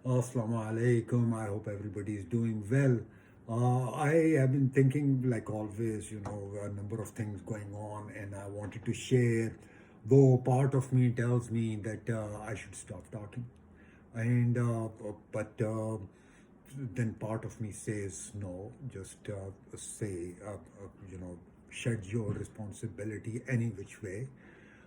Assalamu alaikum. I hope everybody is doing well. I have been thinking, like always, a number of things going on, and I wanted to share. Though part of me tells me that I should stop talking, and but then part of me says no. Just say, shed your responsibility any which way.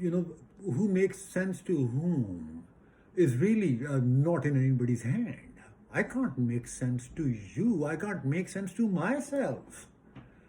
you know who makes sense to whom is really not in anybody's hand. I can't make sense to you. I can't make sense to myself.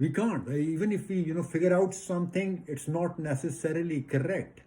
We can't. Even if we figure out something, it's not necessarily correct.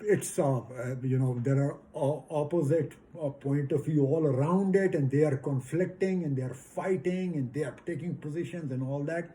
it's there are opposite point of view all around it, and they are conflicting and they are fighting and they are taking positions and all that.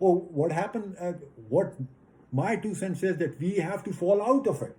Oh, what happened? What my 2 cents is that we have to fall out of it.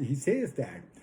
he says that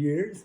years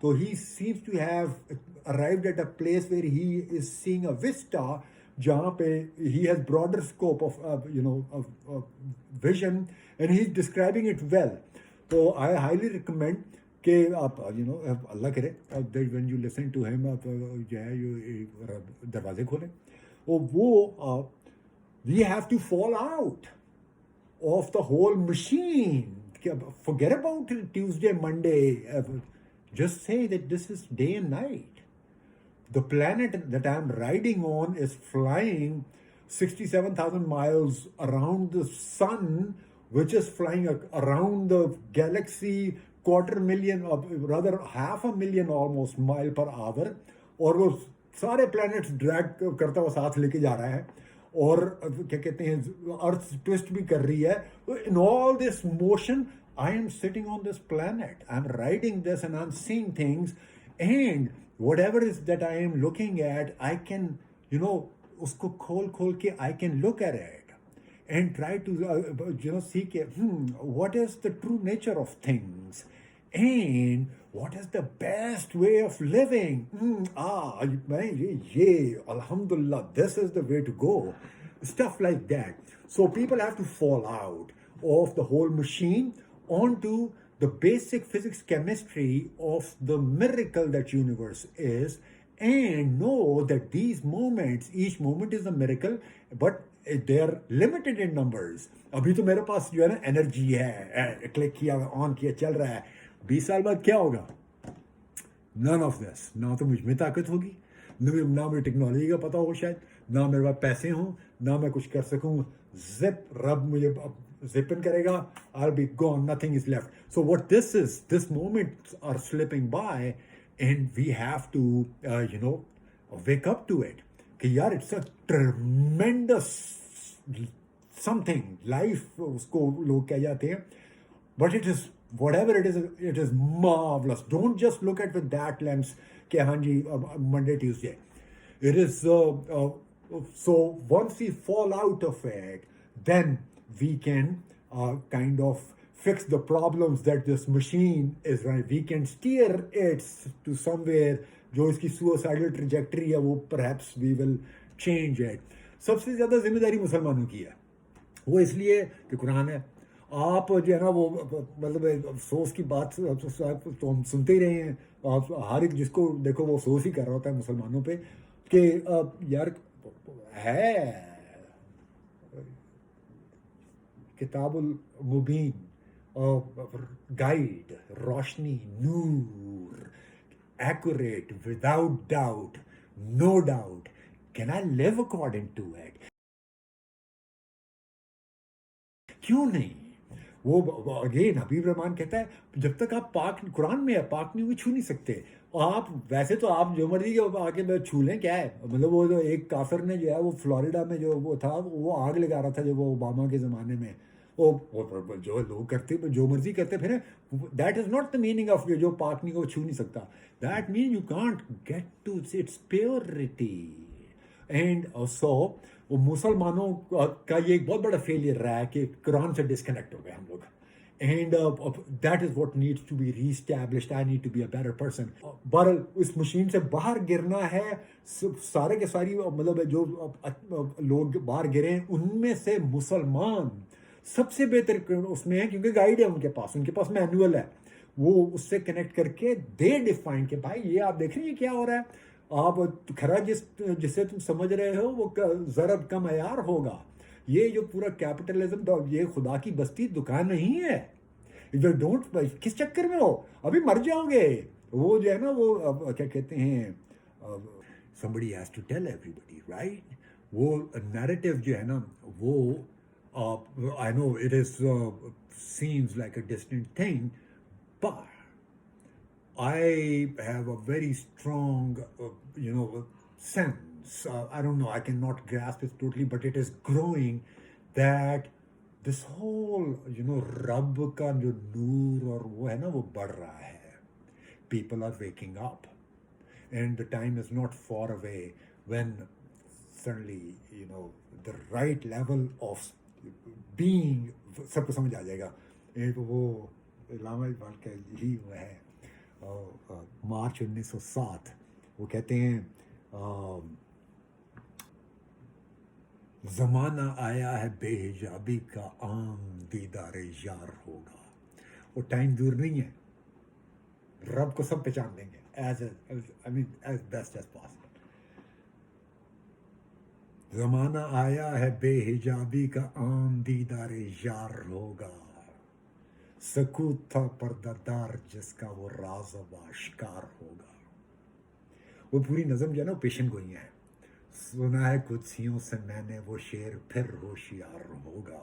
So he seems to have arrived at a place where he is seeing a vista, jahan pe he has broader scope of of vision, and he's describing it well. So I highly recommend کہ آپ اللہ کرے when you listen to him آپ جو ہے دروازے کھولیں اور وہ we have to fall out of the whole machine. Forget about Tuesday, Monday. Just say that this is day and night. The planet that I'm riding on is flying 67,000 miles around the sun, which is flying around the galaxy 250,000, or rather 500,000 almost mile per hour. اور وہ سارے plants drag کرتا ہوا ساتھ لے کے جا رہا ہے اور کیا کہتے ہیں ارتھ ٹوسٹ بھی کر رہی ہے. ان آل دس motion I am sitting on this planet. I'm riding this and I'm seeing things, and whatever is that I am looking at, I can, usko khol ke I can look at it and try to, see what is the true nature of things and what is the best way of living. Alhamdulillah, this is the way to go. Stuff like that. So people have to fall out of the whole machine onto the basic physics chemistry of the miracle that universe is, and know that these moments, each moment is a miracle, but they are limited in numbers. ابھی تو میرے پاس جو ہے نا energy ہے, click کیا, آن کیا, چل رہا ہے. 20 سال بعد کیا ہوگا؟ none of this. نہ تو مجھ میں طاقت ہوگی, نہ مجھے ٹیکنالوجی کا پتہ ہو شاید, نہ میرے پاس پیسے ہوں, نہ میں کچھ کر سکوں. زپ رب مجھے zip in karega, I'll be gone, nothing is left. So what this is, this moments are slipping by, and we have to wake up to it. Ki yaar, it's a tremendous something. Life usko log keh jate hain, but it is whatever it is marvelous. Don't just look at with that lens ke haan ji Monday, Tuesday. It is so once we fall out of it, then we can kind of fix the problems that this machine is running. We can steer it to somewhere جو اس کی suicidal trajectory ہے, وہ perhaps we will change it. سب سے زیادہ ذمہ داری مسلمانوں کی ہے. وہ اس لیے کہ قرآن ہے. آپ جو ہے نا وہ مطلب افسوس کی بات تو ہم سنتے ہی رہے ہیں, آپ ہر ایک جس کو دیکھو وہ افسوس ہی کر رہا ہوتا ہے مسلمانوں پہ کہ یار ہے کتاب المبین, گائیڈ, روشنی, نور, accurate, without doubt, no doubt. Can I live according to it? کیوں نہیں؟ وہ اگین حبیب رحمان کہتا ہے جب تک آپ پاک, قرآن میں ہے پاک نہیں ہوئی چھو نہیں سکتے. آپ ویسے تو آپ جو مرضی کے آ کے چھو لیں, کیا ہے مطلب. وہ جو ایک کافر نے جو ہے وہ فلوریڈا میں جو وہ تھا وہ آگ لگا رہا تھا جب وہ اوباما کے زمانے میں, وہ جو لوگ کرتے جو مرضی کرتے پھر, that is not the meaning of جو پاک نہیں کو چھو نہیں سکتا. That mean you can't get to its purity. And so وہ مسلمانوں کا یہ ایک بہت بڑا فیلئر رہا ہے کہ قرآن سے ڈسکنیکٹ ہو گئے ہم لوگ. And that is what needs to be reestablished. I need to be a better person. بہرحال اس مشین سے باہر گرنا ہے. سارے کے ساری مطلب جو لوگ باہر گرے ہیں ان میں سے مسلمان سب سے بہتر اس میں ہے, کیونکہ گائیڈ ہے ان کے پاس مینول ہے. وہ اس سے کنیکٹ کر کے دے ڈیفائن کہ بھائی یہ آپ دیکھ رہے ہیں کیا ہو رہا ہے. آپ کھرا جسے تم سمجھ رہے ہو وہ ضرب کا معیار ہوگا. یہ جو پورا کیپٹلزم, یہ خدا کی بستی دکان نہیں ہے. ڈونٹ, کس چکر میں ہو, ابھی مر جاؤ گے. وہ جو ہے نا وہ کیا کہتے ہیں, somebody has to tell everybody, right? وہ نیریٹو جو ہے نا وہ I know it is seems like a distant thing, but I have a very strong sense, I don't know, I cannot grasp it totally, but it is growing that this whole رب کا جو نور اور وہ ہے نا وہ بڑھ رہا ہے. People are waking up, and the time is not far away when suddenly the right level of being سب کو سمجھ آ جائے گا. وہ علامہ اقبال کا یہی وہ ہے, مارچ 1907. وہ کہتے ہیں زمانہ آیا ہے بے حجابی کا عام دیدار یار ہوگا. وہ ٹائم دور نہیں ہے, رب کو سب پہچان لیں گے ایز بیسٹ ایز پاسبل. زمانہ آیا ہے بے حجابی کا عام دیدار یار ہوگا, سکوت تھا پردہ دار جس کا وہ راز و آشکار ہوگا. وہ پوری نظم جو ہے نا پیشن گوئی ہے. سنا ہے قدسیوں سے میں نے وہ شعر پھر ہوشیار ہوگا,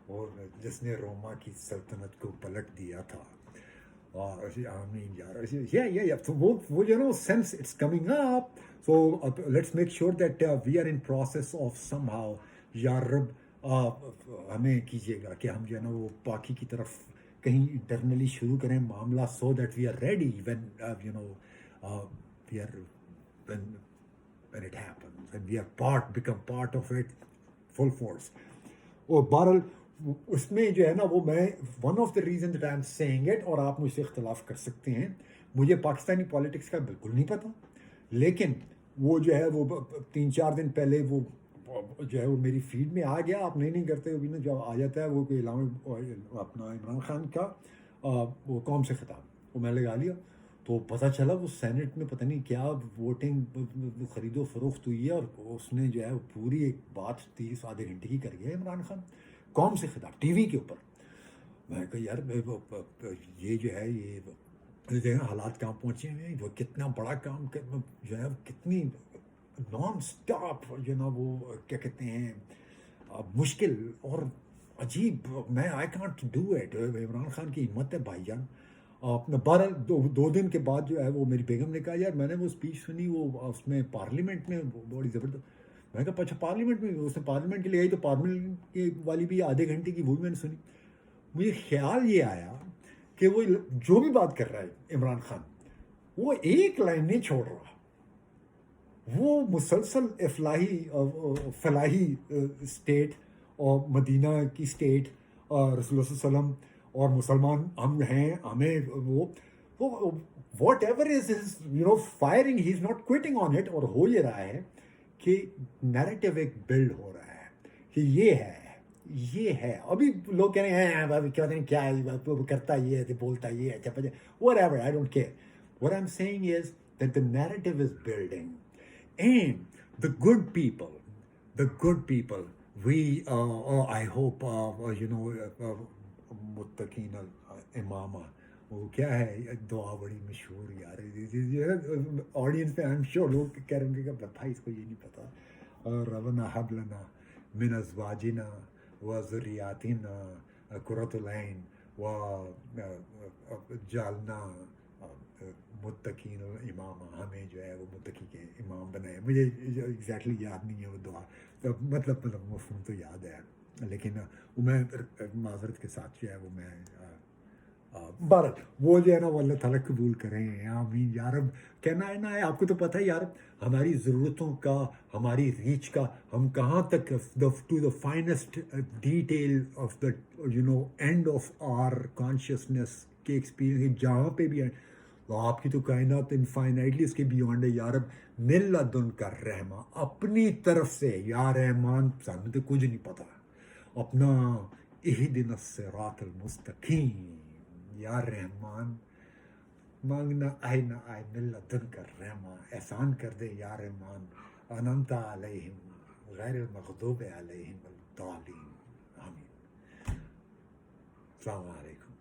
اور جس نے روما کی سلطنت کو پلٹ دیا تھا. آمین یار. تو وہ جو ہے نا sense it's coming up. So let's make sure that we are in process of somehow یا رب ہمیں کیجیے گا کہ ہم جو ہے نا وہ پاکی کی طرف کہیں انٹرنلی شروع کریں معاملہ, so that we are ready when we are when it happens and we are become part of it full force. اور بہرحال اس میں جو ہے نا وہ میں one of the reason that I am seeing it, اور آپ مجھ سے اختلاف کر سکتے ہیں, مجھے پاکستانی پالیٹکس کا بالکل نہیں پتہ, لیکن وہ جو ہے وہ 3-4 دن پہلے وہ جو ہے وہ میری فیڈ میں آ گیا. آپ نہیں کرتے ابھی نا, جو آ جاتا ہے وہ کوئی اپنا عمران خان کا وہ قوم سے خطاب, وہ میں لگا لیا. تو پتہ چلا وہ سینٹ میں پتہ نہیں کیا ووٹنگ خرید و فروخت ہوئی ہے, اور اس نے جو ہے پوری ایک بات 30 آدھے گھنٹے کی کر گیا عمران خان قوم سے خطاب ٹی وی کے اوپر. میں کہا یار یہ جو ہے یہ حالات کہاں پہنچے ہیں, وہ کتنا بڑا کام جو ہے کتنی نان سٹاپ جو نا وہ کیا کہتے ہیں مشکل اور عجیب. میں I can't do it. Imran Khan کی ہمت ہے بھائی جان. 2 دن کے بعد جو ہے وہ میری بیگم نے کہا یار میں نے وہ اسپیچ سنی, وہ اس میں پارلیمنٹ میں بڑی زبردست. میں کہا اچھا پارلیمنٹ میں, اس نے پارلیمنٹ کے لیے آئی تو پارلیمنٹ کی والی بھی آدھے گھنٹے کی وہ بھی میں نے سنی. مجھے خیال یہ آیا کہ وہ جو بھی بات کر رہا ہے عمران خان, وہ ایک لائن نہیں چھوڑ رہا. وہ مسلسل فلاحی اسٹیٹ اور مدینہ کی اسٹیٹ اور رسول اللہ صلی اللہ علیہ وسلم اور مسلمان ہم ہیں, ہمیں وہ what ever is firing, he is not quitting on it. اور ہو یہ رہا ہے کہ نیریٹو ایک بلڈ ہو رہا ہے کہ یہ ہے. ابھی لوگ کہہ رہے ہیں کیا کرتا یہ ہے, بولتا یہ ہے, whatever, I don't care. What I'm saying is that the narrative is building. And the good people, we, I hope, متقین امامہ, وہ کیا ہے دعا بڑی مشہور یار آڈینس میں, آئی ایم شیور لوگ کہہ رہے ہوں گے کہ بھائی اس کو یہ نہیں پتا. ربنا ہب لنا من ازواجنا و ذریاتنا قرۃ العین و جعلنا متقین امامہ, ہمیں جو ہے وہ متقی کے امام بنائے. مجھے ایگزیکٹلی یاد نہیں ہے وہ دعا, مطلب مفہوم تو یاد ہے, لیکن میں معذرت کے ساتھ جو ہے وہ میں بہرحال وہ جو ہے نا وہ اللہ تعالیٰ قبول کریں, آمین یا رب. کہنا ہے نا ہے, آپ کو تو پتہ ہے یار ہماری ضرورتوں کا, ہماری ریچ کا, ہم کہاں تک to the finest detail of the end of our consciousness کے ایکسپیرینس, جہاں پہ بھی ہے. آپ کی تو کائنات انفائنائٹلی اس کے بیونڈ ہے یا رب. من لدن کا رحمہ, اپنی طرف سے یا رحمان, سامنے تو کچھ نہیں پتا, اپنا اہدنا الصراط المستقیم یا رحمان مانگنا آئے نہ آئے, من لدن کا رحمہ, احسان کر دے یا رحمان. انعمت علیہم غیر المغضوب علیہم الضالین. آمین. السلام علیکم.